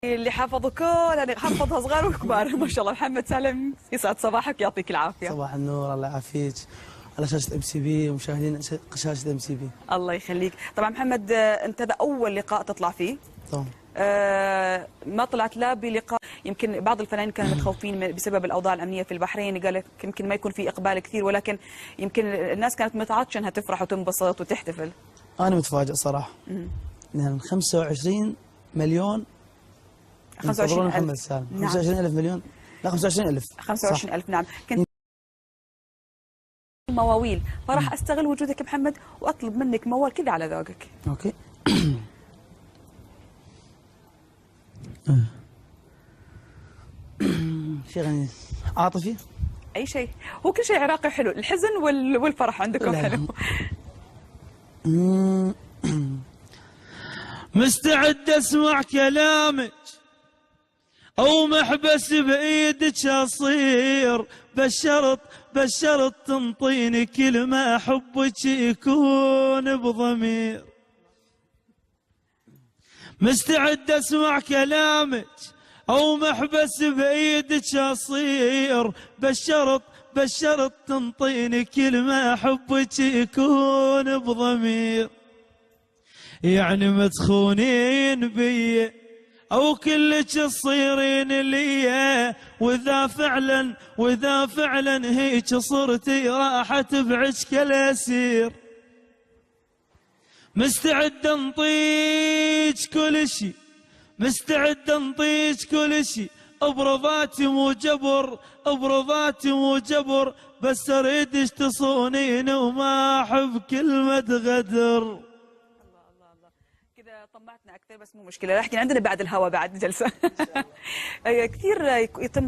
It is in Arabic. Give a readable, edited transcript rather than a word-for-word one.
اللي حافظوا كل حفظها صغار وكبار ما شاء الله. محمد سالم يسعد صباحك، يعطيك العافيه. صباح النور، الله يعافيك على شاشه ام سي بي ومشاهدين شاشه ام سي بي. الله يخليك. طبعا محمد انت هذا اول لقاء تطلع فيه. طبعا. ما طلعت لا بلقاء، يمكن بعض الفنانين كانوا متخوفين بسبب الاوضاع الامنيه في البحرين، قال لك يمكن ما يكون في اقبال كثير، ولكن يمكن الناس كانت متعطشه انها تفرح وتنبسط وتحتفل. انا متفاجئ صراحه. لان 25 مليون 25,000 محمد سالم. نعم. 25,000 مليون، لا 25,000. 25,000 نعم. كنت مواويل، فراح استغل وجودك محمد واطلب منك موال كذا على ذوقك. اوكي. شيء غني عاطفي. اي شيء، هو كل شيء عراقي حلو، الحزن والفرح عندكم حلو. مستعد اسمع كلامك او محبس بايدك اصير، بالشرط تنطيني كل ما حبك يكون بضمير. مستعد اسمع كلامك او محبس بايدك اصير، بالشرط تنطيني كل ما حبك يكون بضمير. يعني ما تخونين بي او كلك تصيرين لي، واذا فعلا هيك صرتي راح تبعد كالاسير. مستعد انطيك كل شي، مستعد انطيك كل شي، برضاتي مو جبر، بس اريدش تصونين وما احب كلمة غدر. كذا طمعتنا اكثر، بس مو مشكله، لكن عندنا بعد الهوا بعد جلسه. كثير يتم